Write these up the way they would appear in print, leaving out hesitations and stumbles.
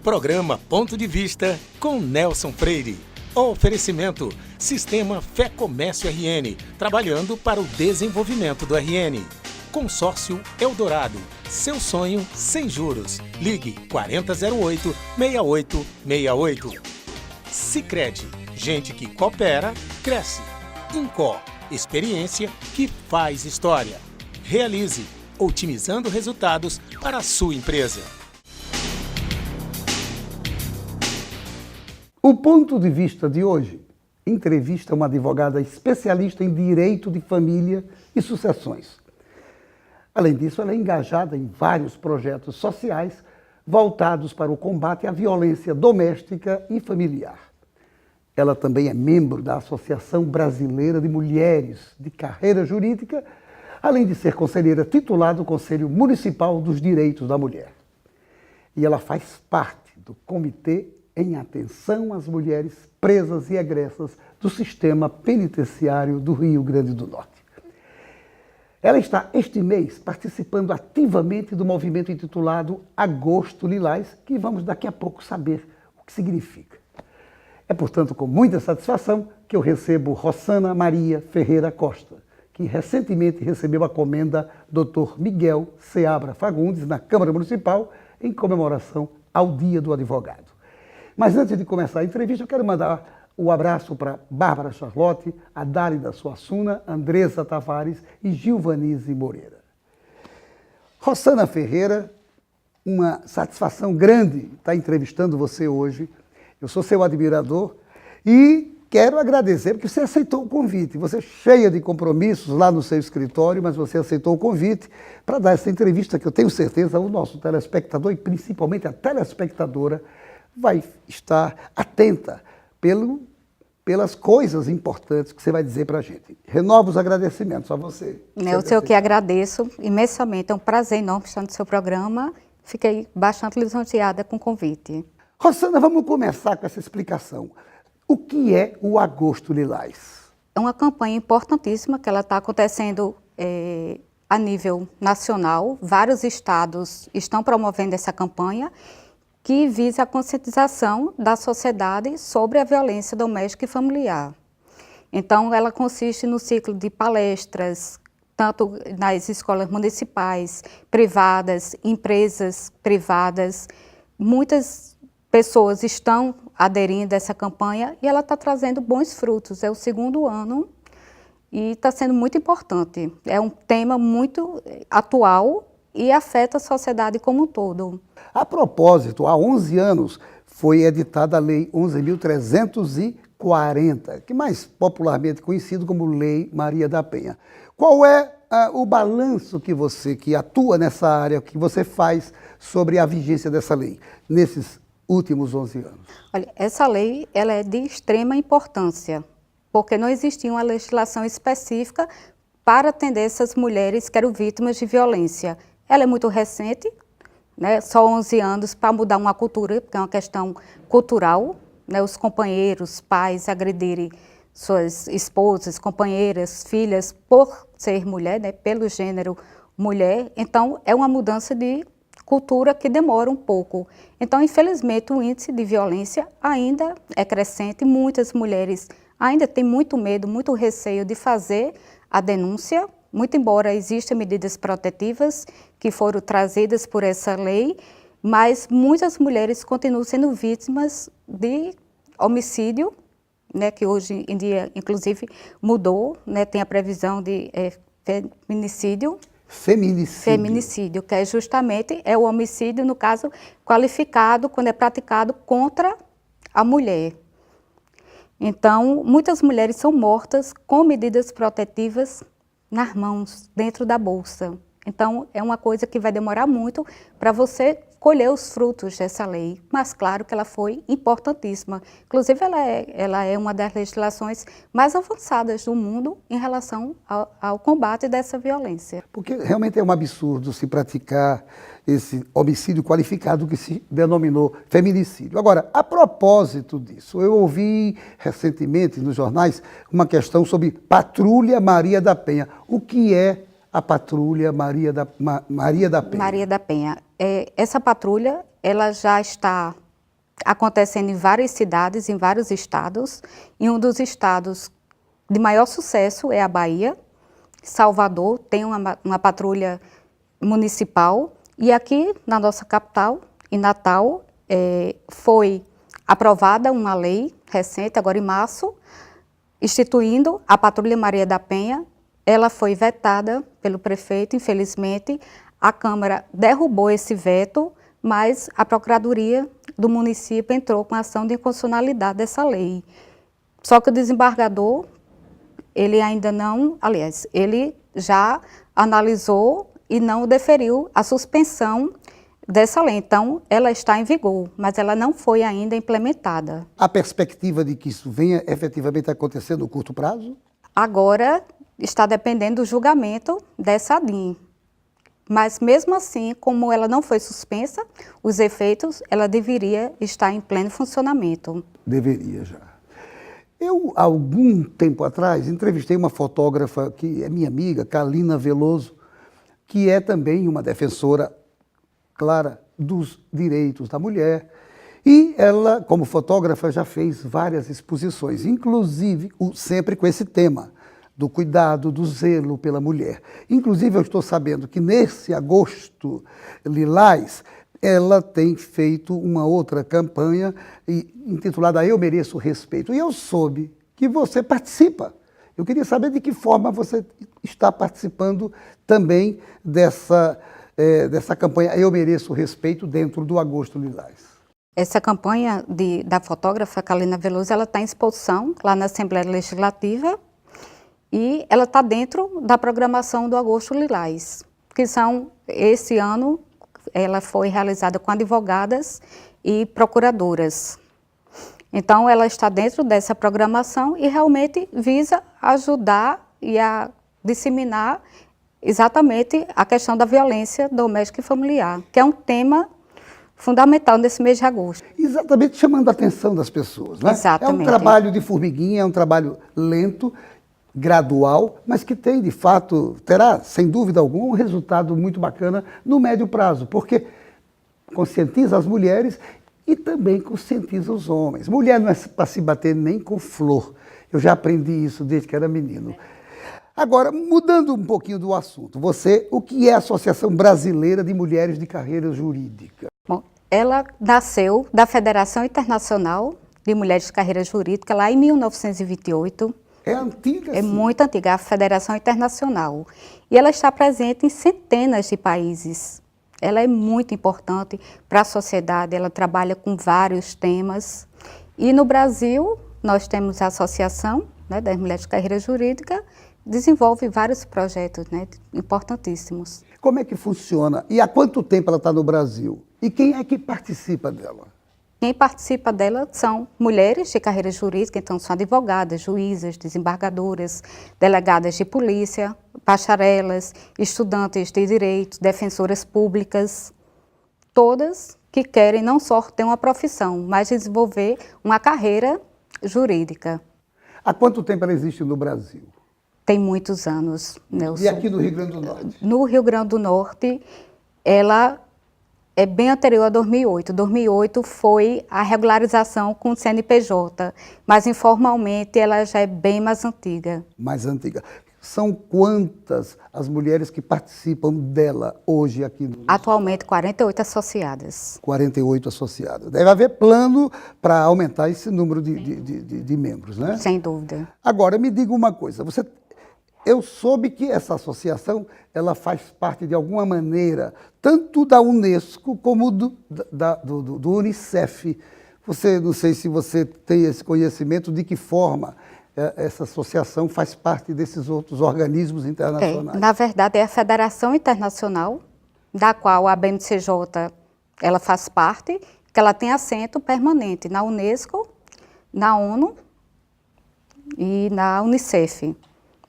Programa Ponto de Vista com Nelson Freire. Oferecimento: Sistema Fé Comércio RN, trabalhando para o desenvolvimento do RN. Consórcio Eldorado, seu sonho sem juros. Ligue 4008-6868. Sicredi, gente que coopera, cresce. Incó, experiência que faz história. Realize, otimizando resultados para a sua empresa. O ponto de vista de hoje entrevista uma advogada especialista em direito de família e sucessões. Além disso, ela é engajada em vários projetos sociais voltados para o combate à violência doméstica e familiar. Ela também é membro da Associação Brasileira de Mulheres de Carreira Jurídica, além de ser conselheira titular do Conselho Municipal dos Direitos da Mulher. E ela faz parte do Comitê em Atenção às Mulheres Presas e Egressas do Sistema Penitenciário do Rio Grande do Norte. Ela está, este mês, participando ativamente do movimento intitulado Agosto Lilás, que vamos daqui a pouco saber o que significa. É, portanto, com muita satisfação que eu recebo Rossana Maria Ferreira Costa, que recentemente recebeu a comenda Dr. Miguel Seabra Fagundes na Câmara Municipal em comemoração ao Dia do Advogado. Mas antes de começar a entrevista, eu quero mandar um abraço para Bárbara Charlotte, Adálida Suassuna, Andressa Tavares e Gilvanise Moreira. Rossana Ferreira, uma satisfação grande estar entrevistando você hoje. Eu sou seu admirador e quero agradecer porque você aceitou o convite. Você é cheia de compromissos lá no seu escritório, mas você aceitou o convite para dar essa entrevista que eu tenho certeza o nosso telespectador e principalmente a telespectadora vai estar atenta pelas coisas importantes que você vai dizer para a gente. Renovo os agradecimentos a você. Nelson, eu que agradeço imensamente. É um prazer enorme estar no seu programa. Fiquei bastante lisonjeada com o convite. Rossana, vamos começar com essa explicação. O que é o Agosto Lilás? É uma campanha importantíssima que ela está acontecendo a nível nacional. Vários estados estão promovendo essa campanha que visa a conscientização da sociedade sobre a violência doméstica e familiar. Então, ela consiste no ciclo de palestras, tanto nas escolas municipais, privadas, empresas privadas. Muitas pessoas estão aderindo a essa campanha e ela está trazendo bons frutos. É o segundo ano e está sendo muito importante. É um tema muito atual e afeta a sociedade como um todo. A propósito, há 11 anos foi editada a Lei 11.340, que mais popularmente conhecido como Lei Maria da Penha. Qual é o balanço que você, que atua nessa área, que você faz sobre a vigência dessa lei nesses últimos 11 anos? Olha, essa lei ela é de extrema importância, porque não existia uma legislação específica para atender essas mulheres que eram vítimas de violência. Ela é muito recente, né? Só 11 anos para mudar uma cultura, porque é uma questão cultural, né? Os companheiros, pais agredirem suas esposas, companheiras, filhas, por ser mulher, né? Pelo gênero mulher. Então, é uma mudança de cultura que demora um pouco. Então, infelizmente, o índice de violência ainda é crescente. Muitas mulheres ainda têm muito medo, muito receio de fazer a denúncia, muito embora existam medidas protetivas que foram trazidas por essa lei, mas muitas mulheres continuam sendo vítimas de homicídio, né, que hoje em dia, inclusive, mudou, né, tem a previsão de feminicídio. Feminicídio, que é justamente o homicídio, no caso, qualificado quando é praticado contra a mulher. Então, muitas mulheres são mortas com medidas protetivas nas mãos, dentro da bolsa. Então, é uma coisa que vai demorar muito para você colher os frutos dessa lei. Mas, claro que ela foi importantíssima. Inclusive, ela é uma das legislações mais avançadas do mundo em relação ao combate dessa violência. Porque realmente é um absurdo se praticar esse homicídio qualificado que se denominou feminicídio. Agora, a propósito disso, eu ouvi recentemente nos jornais uma questão sobre Patrulha Maria da Penha. O que é a Patrulha Maria da Penha? Maria da Penha. Essa patrulha ela já está acontecendo em várias cidades, em vários estados. E um dos estados de maior sucesso é a Bahia. Salvador tem uma patrulha municipal. E aqui na nossa capital, em Natal, foi aprovada uma lei recente, agora em março, instituindo a Patrulha Maria da Penha. Ela foi vetada pelo prefeito, infelizmente. A Câmara derrubou esse veto, mas a Procuradoria do município entrou com a ação de inconstitucionalidade dessa lei. Só que o desembargador, ele ainda não, aliás, ele já analisou e não deferiu a suspensão dessa lei. Então, ela está em vigor, mas ela não foi ainda implementada. A perspectiva de que isso venha efetivamente a acontecer no curto prazo? Agora está dependendo do julgamento dessa ADIM. Mas mesmo assim, como ela não foi suspensa, os efeitos, ela deveria estar em pleno funcionamento. Deveria já. Eu, há algum tempo atrás, entrevistei uma fotógrafa que é minha amiga, Kalina Veloso, que é também uma defensora clara dos direitos da mulher. E ela, como fotógrafa, já fez várias exposições, inclusive sempre com esse tema do cuidado, do zelo pela mulher. Inclusive, eu estou sabendo que nesse agosto lilás, ela tem feito uma outra campanha intitulada Eu Mereço Respeito. E eu soube que você participa. Eu queria saber de que forma você está participando também dessa campanha Eu Mereço Respeito dentro do Agosto Lilás. Essa campanha da fotógrafa Kalina Veloso, ela está em exposição lá na Assembleia Legislativa e ela está dentro da programação do Agosto Lilás, que esse ano, ela foi realizada com advogadas e procuradoras. Então, ela está dentro dessa programação e realmente visa ajudar e a disseminar exatamente a questão da violência doméstica e familiar, que é um tema fundamental nesse mês de agosto. Exatamente, chamando a atenção das pessoas, né? Exatamente. É um trabalho de formiguinha, é um trabalho lento, gradual, mas que tem, de fato, terá, sem dúvida alguma, um resultado muito bacana no médio prazo, porque conscientiza as mulheres e também conscientiza os homens. Mulher não é para se bater nem com flor. Eu já aprendi isso desde que era menino. Agora, mudando um pouquinho do assunto, o que é a Associação Brasileira de Mulheres de Carreira Jurídica? Bom, ela nasceu da Federação Internacional de Mulheres de Carreira Jurídica lá em 1928. É antiga, É sim. muito antiga, a Federação Internacional. E ela está presente em centenas de países. Ela é muito importante para a sociedade, ela trabalha com vários temas. E no Brasil, nós temos a Associação, né, das Mulheres de Carreira Jurídica, desenvolve vários projetos, né, importantíssimos. Como é que funciona? E há quanto tempo ela está no Brasil? E quem é que participa dela? Quem participa dela são mulheres de carreira jurídica, então são advogadas, juízas, desembargadoras, delegadas de polícia, bacharelas, estudantes de direito, defensoras públicas, todas que querem não só ter uma profissão, mas desenvolver uma carreira jurídica. Há quanto tempo ela existe no Brasil? Tem muitos anos, Nelson. E aqui no Rio Grande do Norte? No Rio Grande do Norte, ela é bem anterior a 2008. 2008 foi a regularização com o CNPJ, mas informalmente ela já é bem mais antiga. Mais antiga. São quantas as mulheres que participam dela hoje aqui no Atualmente, 48 associadas. 48 associadas. Deve haver plano para aumentar esse número de membros, né? Sem dúvida. Agora, me diga uma coisa. Eu soube que essa associação ela faz parte, de alguma maneira, tanto da Unesco como do Unicef. Não sei se você tem esse conhecimento de que forma essa associação faz parte desses outros organismos internacionais. Na verdade, é a Federação Internacional, da qual a BNCJ ela faz parte, que ela tem assento permanente na Unesco, na ONU e na Unicef.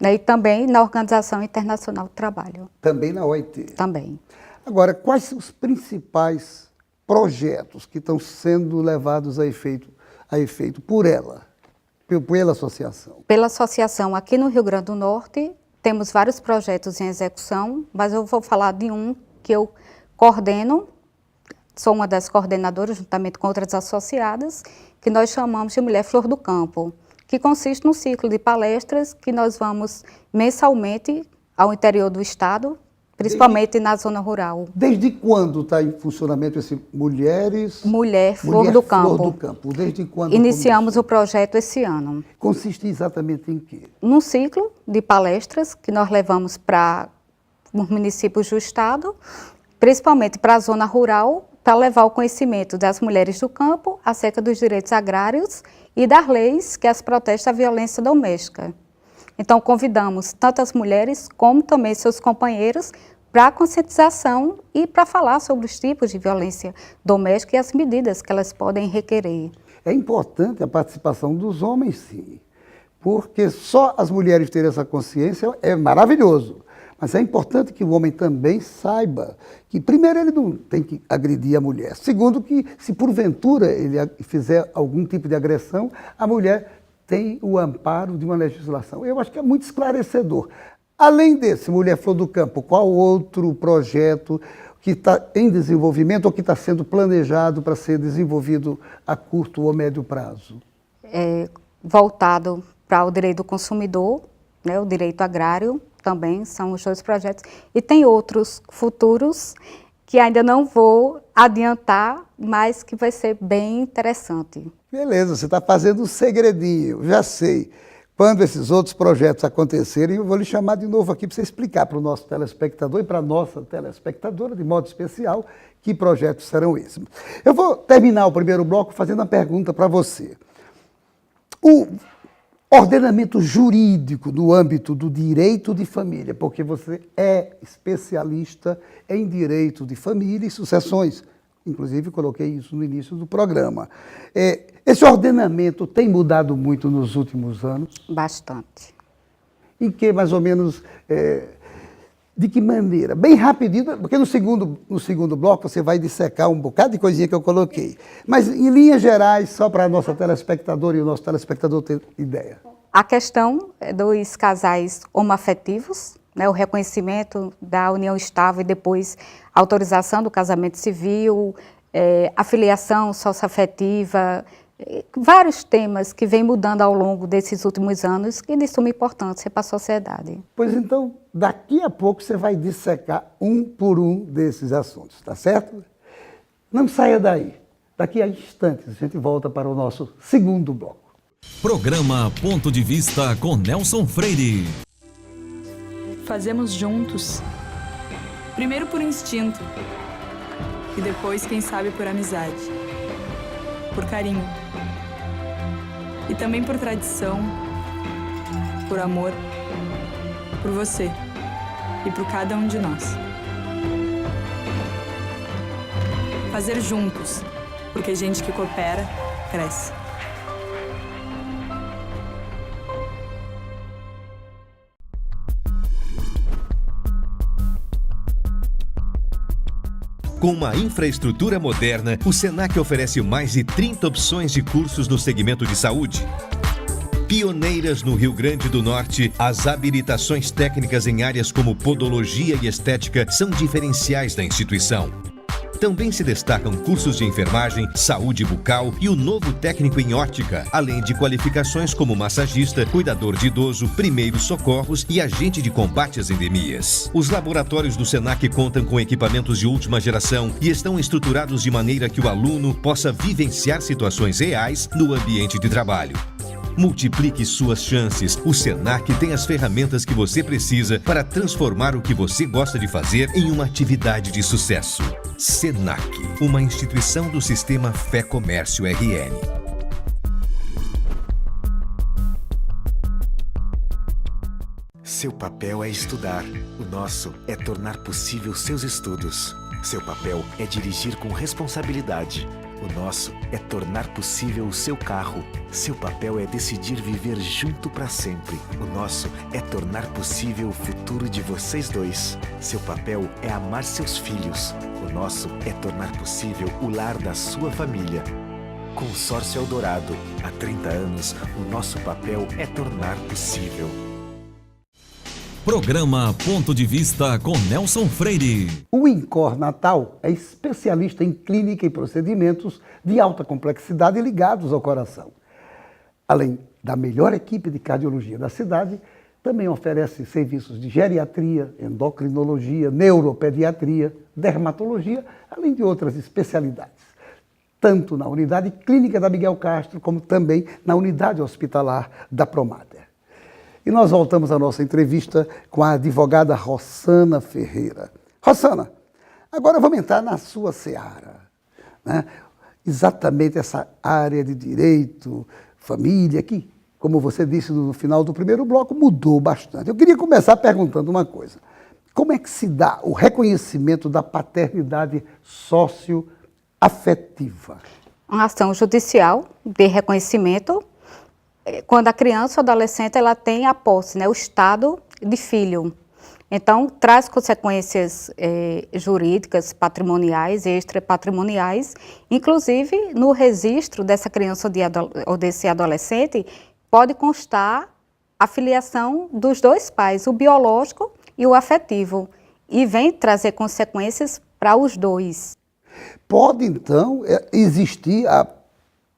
E também na Organização Internacional do Trabalho. Também na OIT. Também. Agora, quais são os principais projetos que estão sendo levados a efeito por ela, pela associação? Pela associação aqui no Rio Grande do Norte, temos vários projetos em execução, mas eu vou falar de um que eu coordeno sou uma das coordenadoras, juntamente com outras associadas, que nós chamamos de Mulher Flor do Campo, que consiste num ciclo de palestras que nós vamos mensalmente ao interior do estado, principalmente na zona rural. Desde quando está em funcionamento esse Mulher Flor do Campo. Desde quando iniciamos o projeto esse ano. Consiste exatamente em quê? Num ciclo de palestras que nós levamos para os municípios do estado, principalmente para a zona rural, para levar o conhecimento das mulheres do campo acerca dos direitos agrários e das leis que as protegem da violência doméstica. Então, convidamos tanto as mulheres como também seus companheiros para a conscientização e para falar sobre os tipos de violência doméstica e as medidas que elas podem requerer. É importante a participação dos homens, sim, porque só as mulheres terem essa consciência é maravilhoso. Mas é importante que o homem também saiba que, primeiro, ele não tem que agredir a mulher. Segundo, que se porventura ele fizer algum tipo de agressão, a mulher tem o amparo de uma legislação. Eu acho que é muito esclarecedor. Além desse, Mulher Flor do Campo, qual outro projeto que está em desenvolvimento ou que está sendo planejado para ser desenvolvido a curto ou médio prazo? Voltado para o direito do consumidor, né, o direito agrário, também são os dois projetos. E tem outros futuros que ainda não vou adiantar, mas que vai ser bem interessante. Beleza, você está fazendo um segredinho, já sei. Quando esses outros projetos acontecerem, eu vou lhe chamar de novo aqui para você explicar para o nosso telespectador e para a nossa telespectadora, de modo especial, que projetos serão esses. Eu vou terminar o primeiro bloco fazendo uma pergunta para você. O ordenamento jurídico no âmbito do direito de família, porque você é especialista em direito de família e sucessões. Inclusive, coloquei isso no início do programa. Esse ordenamento tem mudado muito nos últimos anos? Bastante. Em que, mais ou menos, de que maneira? Bem rapidinho, porque no segundo bloco você vai dissecar um bocado de coisinha que eu coloquei. Mas, em linhas gerais, só para a nossa telespectadora e o nosso telespectador ter ideia. A questão dos casais homoafetivos, né, o reconhecimento da união estável e depois a autorização do casamento civil, a filiação socioafetiva, vários temas que vêm mudando ao longo desses últimos anos e de suma importância para a sociedade. Pois então, daqui a pouco você vai dissecar um por um desses assuntos, tá certo? Não saia daí. Daqui a instantes a gente volta para o nosso segundo bloco. Programa Ponto de Vista com Nelson Freire. Fazemos juntos, primeiro por instinto e depois, quem sabe, por amizade, por carinho e também por tradição, por amor, por você e por cada um de nós. Fazer juntos, porque gente que coopera, cresce. Com uma infraestrutura moderna, o Senac oferece mais de 30 opções de cursos no segmento de saúde. Pioneiras no Rio Grande do Norte, as habilitações técnicas em áreas como podologia e estética são diferenciais da instituição. Também se destacam cursos de enfermagem, saúde bucal e o novo técnico em óptica, além de qualificações como massagista, cuidador de idoso, primeiros socorros e agente de combate às endemias. Os laboratórios do Senac contam com equipamentos de última geração e estão estruturados de maneira que o aluno possa vivenciar situações reais no ambiente de trabalho. Multiplique suas chances. O Senac tem as ferramentas que você precisa para transformar o que você gosta de fazer em uma atividade de sucesso. Senac, uma instituição do Sistema Fé Comércio RN. Seu papel é estudar. O nosso é tornar possível seus estudos. Seu papel é dirigir com responsabilidade. O nosso é tornar possível o seu carro. Seu papel é decidir viver junto para sempre. O nosso é tornar possível o futuro de vocês dois. Seu papel é amar seus filhos. O nosso é tornar possível o lar da sua família. Consórcio Eldorado. Há 30 anos, o nosso papel é tornar possível. Programa Ponto de Vista com Nelson Freire. O INCOR Natal é especialista em clínica e procedimentos de alta complexidade ligados ao coração. Além da melhor equipe de cardiologia da cidade, também oferece serviços de geriatria, endocrinologia, neuropediatria, dermatologia, além de outras especialidades, tanto na unidade clínica da Miguel Castro, como também na unidade hospitalar da Promater. E nós voltamos à nossa entrevista com a advogada Rossana Ferreira. Rossana, agora vamos entrar na sua seara, né? Exatamente essa área de direito, família, que, como você disse no final do primeiro bloco, mudou bastante. Eu queria começar perguntando uma coisa. Como é que se dá o reconhecimento da paternidade socioafetiva? Uma ação judicial de reconhecimento, quando a criança ou adolescente ela tem a posse, né, o estado de filho. Então, traz consequências jurídicas, patrimoniais, extrapatrimoniais. Inclusive, no registro dessa criança ou desse adolescente, pode constar a filiação dos dois pais, o biológico e o afetivo, e vem trazer consequências para os dois. Pode, então, existir a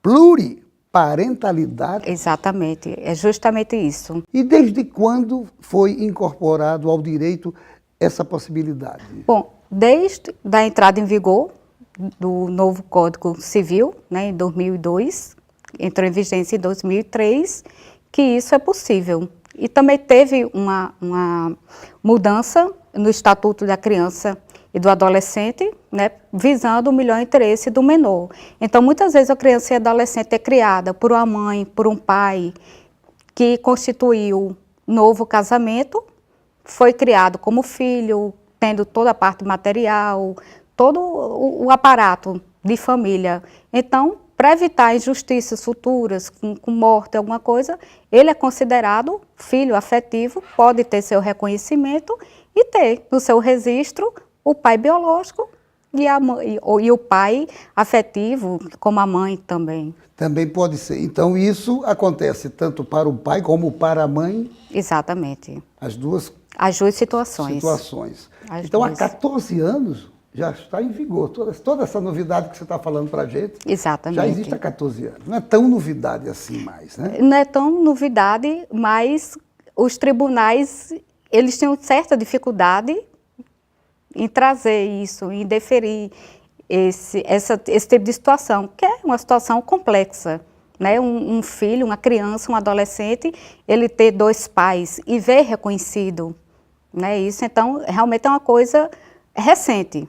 pluriparentalidade? Exatamente, é justamente isso. E desde quando foi incorporado ao direito essa possibilidade? Bom, desde a entrada em vigor do novo Código Civil, né, em 2002, entrou em vigência em 2003, que isso é possível. E também teve uma mudança no Estatuto da Criança e do Adolescente, né, visando o melhor interesse do menor. Então, muitas vezes a criança e adolescente é criada por uma mãe, por um pai, que constituiu novo casamento, foi criado como filho, tendo toda a parte material, todo o aparato de família. Então, para evitar injustiças futuras, com morte, alguma coisa, ele é considerado filho afetivo, pode ter seu reconhecimento e ter no seu registro o pai biológico e o pai afetivo, como a mãe também. Também pode ser. Então, isso acontece tanto para o pai como para a mãe? Exatamente. As duas situações. Então, há 14 anos já está em vigor. Toda essa novidade que você está falando para a gente, exatamente, já existe há 14 anos. Não é tão novidade assim mais, né? Não é tão novidade, mas os tribunais, eles tinham certa dificuldade em trazer isso, em deferir esse tipo de situação, que é uma situação complexa, né? Um filho, uma criança, um adolescente, ele ter dois pais e ver reconhecido, né? Isso, então, realmente é uma coisa recente.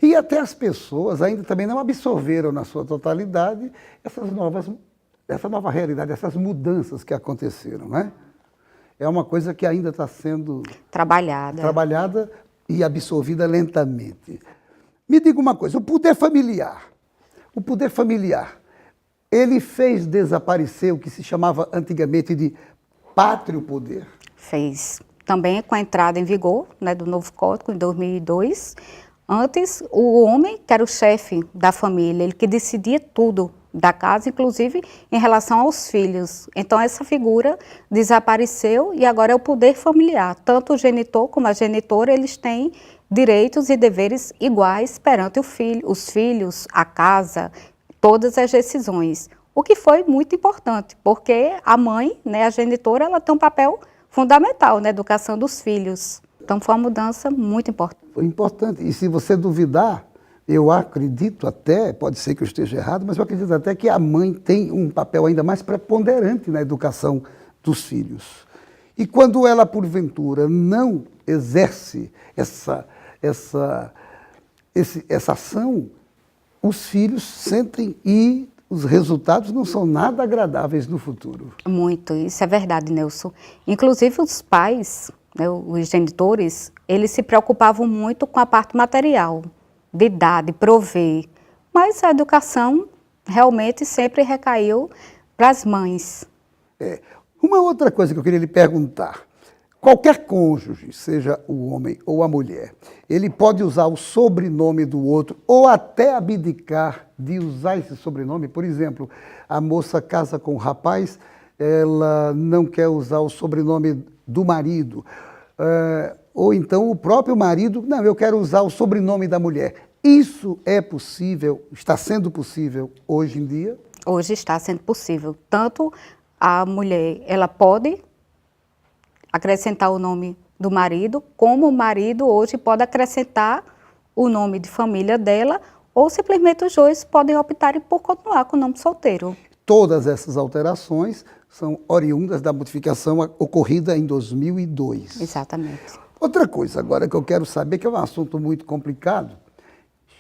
E até as pessoas ainda também não absorveram na sua totalidade essa nova realidade, essas mudanças que aconteceram, né? É uma coisa que ainda está sendo trabalhada e absorvida lentamente. Me diga uma coisa, o poder familiar, ele fez desaparecer o que se chamava antigamente de pátrio poder? Fez. Também com a entrada em vigor, né, do novo Código, em 2002. Antes, o homem, que era o chefe da família, ele que decidia tudo da casa, inclusive em relação aos filhos. Então, essa figura desapareceu e agora é o poder familiar. Tanto o genitor como a genitora, eles têm direitos e deveres iguais perante os filhos, a casa, todas as decisões. O que foi muito importante, porque a mãe, né, a genitora, ela tem um papel fundamental na educação dos filhos. Então, foi uma mudança muito importante. Foi importante. E se você duvidar, eu acredito até, pode ser que eu esteja errado, mas eu acredito até que a mãe tem um papel ainda mais preponderante na educação dos filhos. E quando ela, porventura, não exerce essa ação, os filhos sentem e os resultados não são nada agradáveis no futuro. Muito, isso é verdade, Nelson. Inclusive os pais, né, os genitores, eles se preocupavam muito com a parte material, de dar, de prover. Mas a educação realmente sempre recaiu para as mães. Uma outra coisa que eu queria lhe perguntar. Qualquer cônjuge, seja o homem ou a mulher, ele pode usar o sobrenome do outro ou até abdicar de usar esse sobrenome. Por exemplo, a moça casa com o rapaz, ela não quer usar o sobrenome do marido, ou então o próprio marido, não, eu quero usar o sobrenome da mulher. Isso é possível, está sendo possível hoje em dia? Hoje está sendo possível. Tanto a mulher, ela pode acrescentar o nome do marido, como o marido hoje pode acrescentar o nome de família dela, ou simplesmente os dois podem optar por continuar com o nome solteiro. Todas essas alterações são oriundas da modificação ocorrida em 2002. Exatamente. Outra coisa agora que eu quero saber, que é um assunto muito complicado,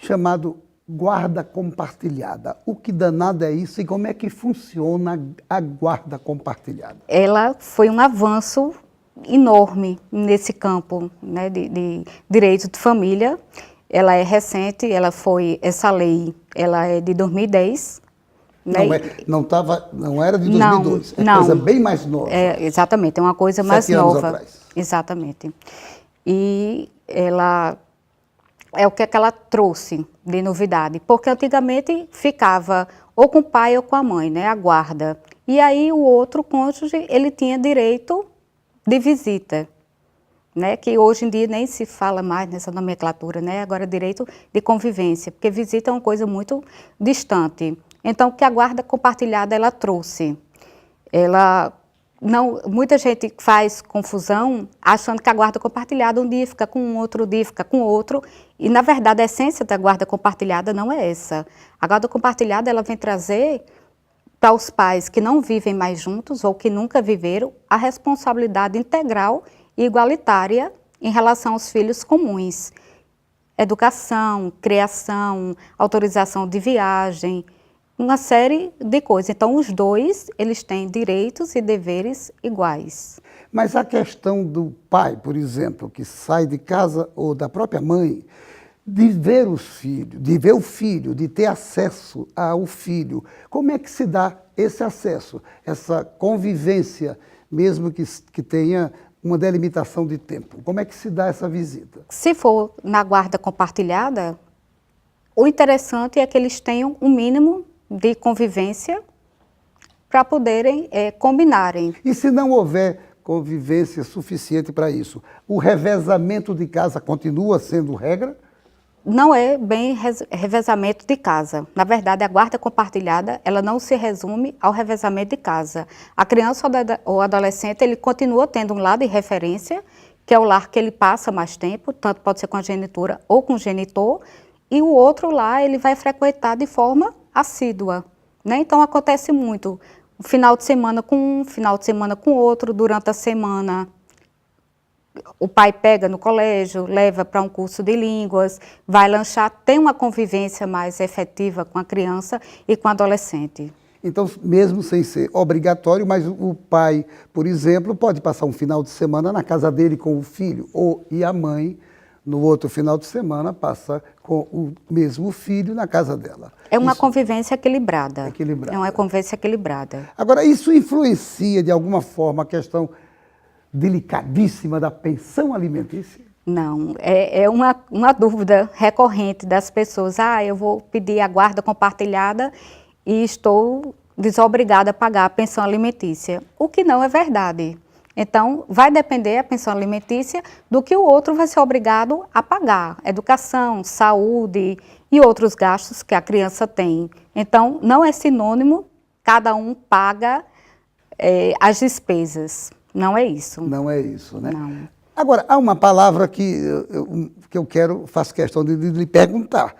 chamado guarda compartilhada. O que danado é isso e como é que funciona a guarda compartilhada? Ela foi um avanço enorme nesse campo, né, de direito de família. Ela é recente, essa lei ela é de 2010. Né? Não era de 2002, é coisa bem mais nova. Exatamente, é uma coisa mais 7 anos nova. atrás. Exatamente. E ela é o que ela trouxe de novidade, porque antigamente ficava ou com o pai ou com a mãe, né, a guarda. E aí o outro cônjuge, ele tinha direito de visita, né, que hoje em dia nem se fala mais nessa nomenclatura, né, agora direito de convivência, porque visita é uma coisa muito distante. Então, o que a guarda compartilhada ela trouxe? Muita gente faz confusão achando que a guarda compartilhada um dia fica com um, outro dia fica com outro, e na verdade a essência da guarda compartilhada não é essa. A guarda compartilhada ela vem trazer para os pais que não vivem mais juntos ou que nunca viveram a responsabilidade integral e igualitária em relação aos filhos comuns. Educação, criação, autorização de viagem, uma série de coisas. Então, os dois, eles têm direitos e deveres iguais. Mas a questão do pai, por exemplo, que sai de casa, ou da própria mãe, de ver os filhos, de ver o filho, de ter acesso ao filho, como é que se dá esse acesso, essa convivência, mesmo que tenha uma delimitação de tempo? Como é que se dá essa visita? Se for na guarda compartilhada, o interessante é que eles tenham um mínimo de convivência para poderem combinarem. E se não houver convivência suficiente para isso, o revezamento de casa continua sendo regra? Não é bem revezamento de casa. Na verdade, a guarda compartilhada, ela não se resume ao revezamento de casa. A criança ou adolescente, ele continua tendo um lar de referência, que é o lar que ele passa mais tempo, tanto pode ser com a genitora ou com o genitor, e o outro lar ele vai frequentar de forma assídua, né? Então acontece muito, o final de semana com um, final de semana com outro, durante a semana o pai pega no colégio, leva para um curso de línguas, vai lanchar, tem uma convivência mais efetiva com a criança e com o adolescente. Então, mesmo sem ser obrigatório, mas o pai, por exemplo, pode passar um final de semana na casa dele com o filho, e a mãe, no outro final de semana, passa com o mesmo filho na casa dela. É uma convivência equilibrada. Equilibrada. É uma convivência equilibrada. Agora, isso influencia, de alguma forma, a questão delicadíssima da pensão alimentícia? Não, é uma dúvida recorrente das pessoas. Eu vou pedir a guarda compartilhada e estou desobrigada a pagar a pensão alimentícia, o que não é verdade. Então, vai depender a pensão alimentícia do que o outro vai ser obrigado a pagar. Educação, saúde e outros gastos que a criança tem. Então, não é sinônimo, cada um paga as despesas. Não é isso. Não é isso, né? Não. Agora, há uma palavra que eu faço questão de lhe perguntar,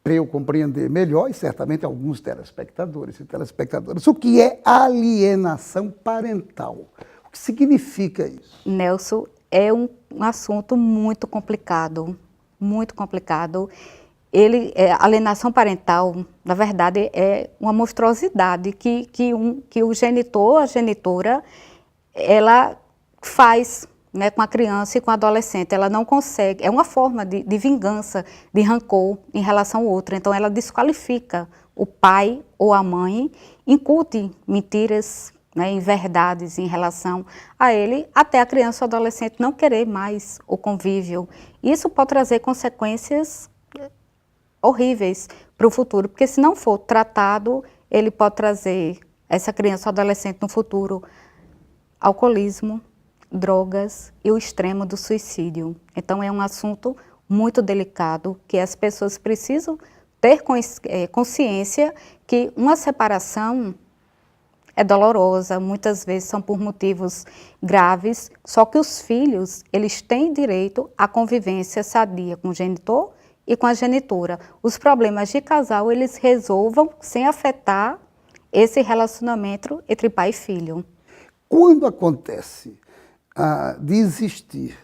para eu compreender melhor, e certamente alguns telespectadores e telespectadoras, o que é alienação parental? O que significa isso? Nelson, é um assunto muito complicado, muito complicado. Alienação parental, na verdade, é uma monstruosidade que o genitor, a genitora, ela faz, né, com a criança e com o adolescente. Ela não consegue, é uma forma de vingança, de rancor em relação ao outro. Então, ela desqualifica o pai ou a mãe, incute mentiras, né, inverdades em relação a ele, até a criança ou adolescente não querer mais o convívio. Isso pode trazer consequências horríveis para o futuro, porque se não for tratado, ele pode trazer essa criança ou adolescente no futuro alcoolismo, drogas e o extremo do suicídio. Então é um assunto muito delicado que as pessoas precisam ter consciência que uma separação é dolorosa, muitas vezes são por motivos graves, só que os filhos, eles têm direito à convivência sadia com o genitor e com a genitora. Os problemas de casal, eles resolvam sem afetar esse relacionamento entre pai e filho. Quando acontece de existir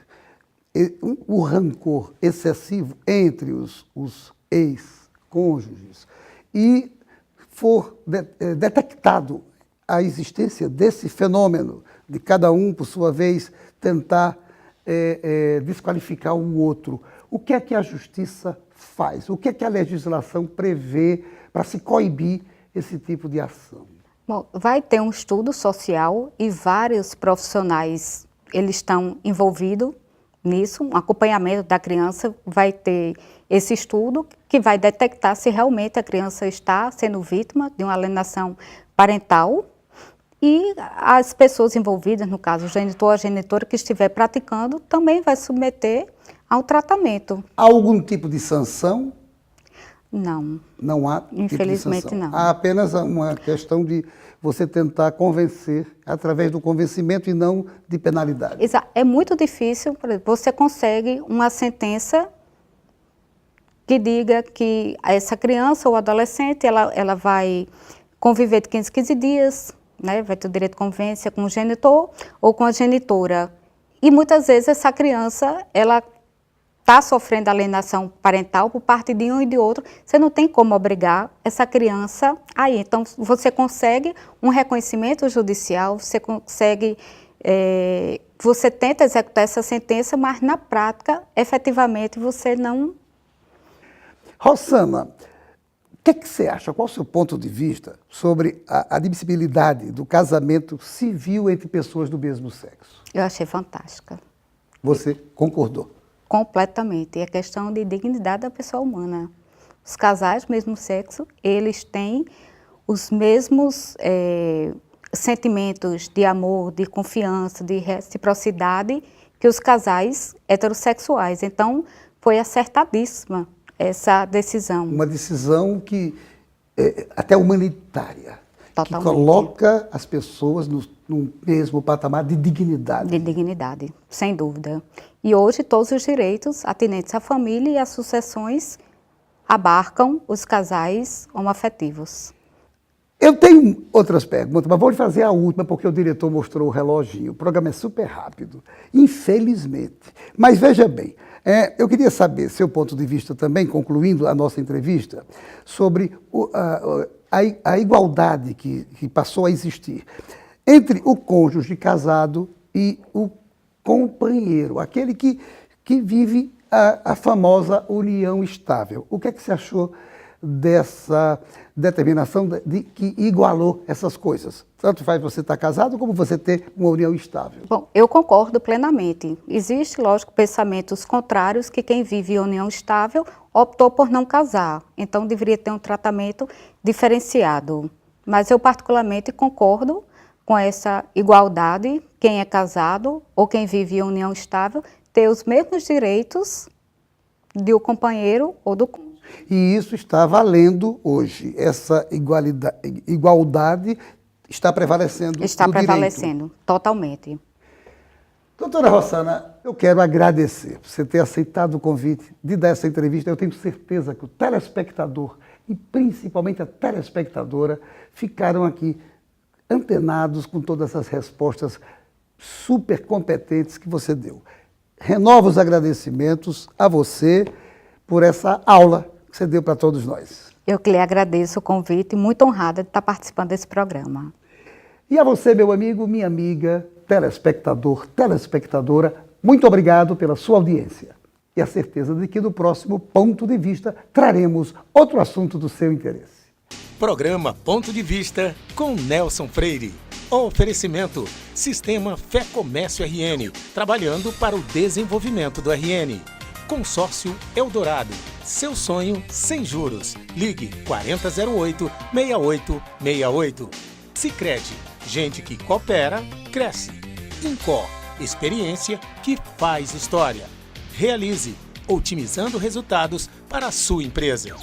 o rancor excessivo entre os ex-cônjuges e for detectado a existência desse fenômeno, de cada um, por sua vez, tentar desqualificar o outro, o que é que a justiça faz? O que é que a legislação prevê para se coibir esse tipo de ação? Bom, vai ter um estudo social e vários profissionais eles estão envolvidos nisso, um acompanhamento da criança, vai ter esse estudo que vai detectar se realmente a criança está sendo vítima de uma alienação parental e as pessoas envolvidas, no caso o genitor ou a genitora que estiver praticando, também vai submeter ao tratamento. Há algum tipo de sanção? Não. Não há Infelizmente tipo de sanção. não. Há apenas uma questão de você tentar convencer através do convencimento e não de penalidade. Exato. É muito difícil, por exemplo, você consegue uma sentença que diga que essa criança ou adolescente, ela vai conviver de 15 em 15 dias, né? Vai ter o direito de convivência com o genitor ou com a genitora. E muitas vezes essa criança, ela está sofrendo alienação parental por parte de um e de outro, você não tem como obrigar essa criança a ir. Então, você consegue um reconhecimento judicial, você consegue, você tenta executar essa sentença, mas na prática, efetivamente, você não... Rosana, o que é que você acha? Qual é o seu ponto de vista sobre a admissibilidade do casamento civil entre pessoas do mesmo sexo? Eu achei fantástica. Você concordou? Completamente. E a questão de dignidade da pessoa humana. Os casais do mesmo sexo, eles têm os mesmos sentimentos de amor, de confiança, de reciprocidade que os casais heterossexuais. Então, foi acertadíssima essa decisão. Uma decisão que até humanitária. Totalmente. Que coloca as pessoas no mesmo patamar de dignidade. De dignidade, sem dúvida. E hoje todos os direitos atinentes à família e às sucessões abarcam os casais homoafetivos. Eu tenho outras perguntas, mas vou lhe fazer a última porque o diretor mostrou o reloginho. O programa é super rápido, infelizmente. Mas veja bem, eu queria saber seu ponto de vista também, concluindo a nossa entrevista, sobre a igualdade que passou a existir entre o cônjuge casado e o companheiro, aquele que vive a famosa união estável. O que é que você achou dessa determinação que igualou essas coisas? Tanto faz você estar casado como você ter uma união estável. Bom, eu concordo plenamente. Existe, lógico, pensamentos contrários que quem vive em união estável optou por não casar. Então, deveria ter um tratamento diferenciado. Mas eu particularmente concordo com essa igualdade, quem é casado ou quem vive em união estável, ter os mesmos direitos do companheiro ou do cônjuge. E isso está valendo hoje. Essa igualdade está prevalecendo. Está prevalecendo, totalmente. Doutora Rosana, eu quero agradecer por você ter aceitado o convite de dar essa entrevista. Eu tenho certeza que o telespectador e principalmente a telespectadora ficaram aqui antenados com todas essas respostas super competentes que você deu. Renovo os agradecimentos a você por essa aula que você deu para todos nós. Eu que lhe agradeço o convite, muito honrada de estar participando desse programa. E a você, meu amigo, minha amiga, telespectador, telespectadora, muito obrigado pela sua audiência. E a certeza de que no próximo Ponto de Vista traremos outro assunto do seu interesse. Programa Ponto de Vista com Nelson Freire. Oferecimento: Sistema Fé Comércio RN, trabalhando para o desenvolvimento do RN. Consórcio Eldorado, seu sonho sem juros. Ligue 4008-6868. Sicredi, gente que coopera, cresce. Incor, experiência que faz história. Realize, otimizando resultados para a sua empresa.